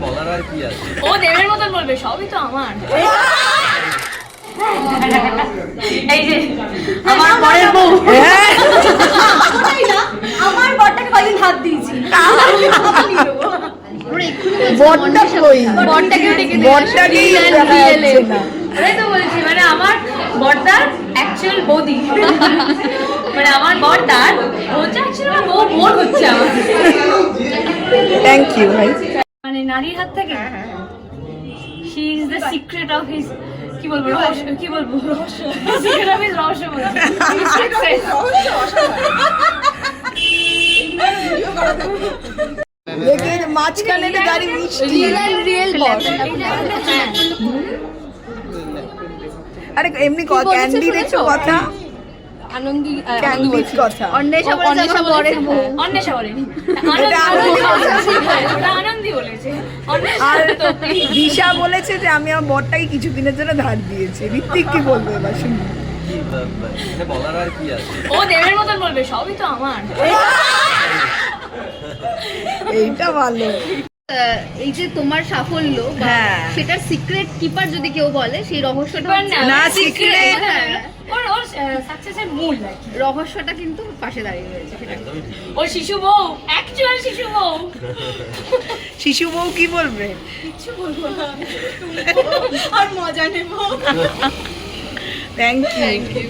বলার আর কি আছে? ও দেবের মতন বলবে, সবই তো আমার। এই যে আমার বরের বউ, আমার বরটাকে কয়দিন হাত দিয়েছি। বরটা কই? বরটাকেও ডেকে বরটাকেই দেখা যাচ্ছে না। ওটাই তো বলছি, মানে আমার বরদার অ্যাকচুয়াল বৌদি, মানে আমার বরদার হচ্ছে অ্যাকচুয়ালি আমার বউ বোন হচ্ছে আমার। থ্যাংক ইউ ভাই। মানে নারীর হাত থেকে she is the secret of his, কি বলবো, রহস্য, কি বলবো, রহস্য, সিক্রেট অফ হিজ রহস্য বলছি। দেখে মাঝখানে একটা গাড়ি মিষ্টি। আরে এমনি ক্যান্ডির একটু কথা, আনন্দি ক্যান্ডির কথা। অন্বেষা বরের বউ। অন্বেষা বলেনি, এটা আনন্দি বলেছে। আর দিশা বলেছে যে আমি আমার বরটাকে কিছুদিনের জন্য ধার দিয়েছি। ঋত্বিক কি বলবে এবার শুনি? বলার আর কি আছে? ও দেবের মতন বলবে, সবই তো আমার। এইটা ভালো। এই যে তোমার সাফল্য, হ্যাঁ। সেটার সিক্রেট কিপার যদি কেউ বলে, সেই রহস্যটা না, secret। ওর সাকসেসের মূল আর কি। রহস্যটা কিন্তু পাশে দাঁড়িয়ে রয়েছে সেটা। ওর শিশু বউ, অ্যাকচুয়াল শিশু বউ। শিশু বউ কি বলবে? কিছু বলবো না, আর মজা নেবো। Thank you.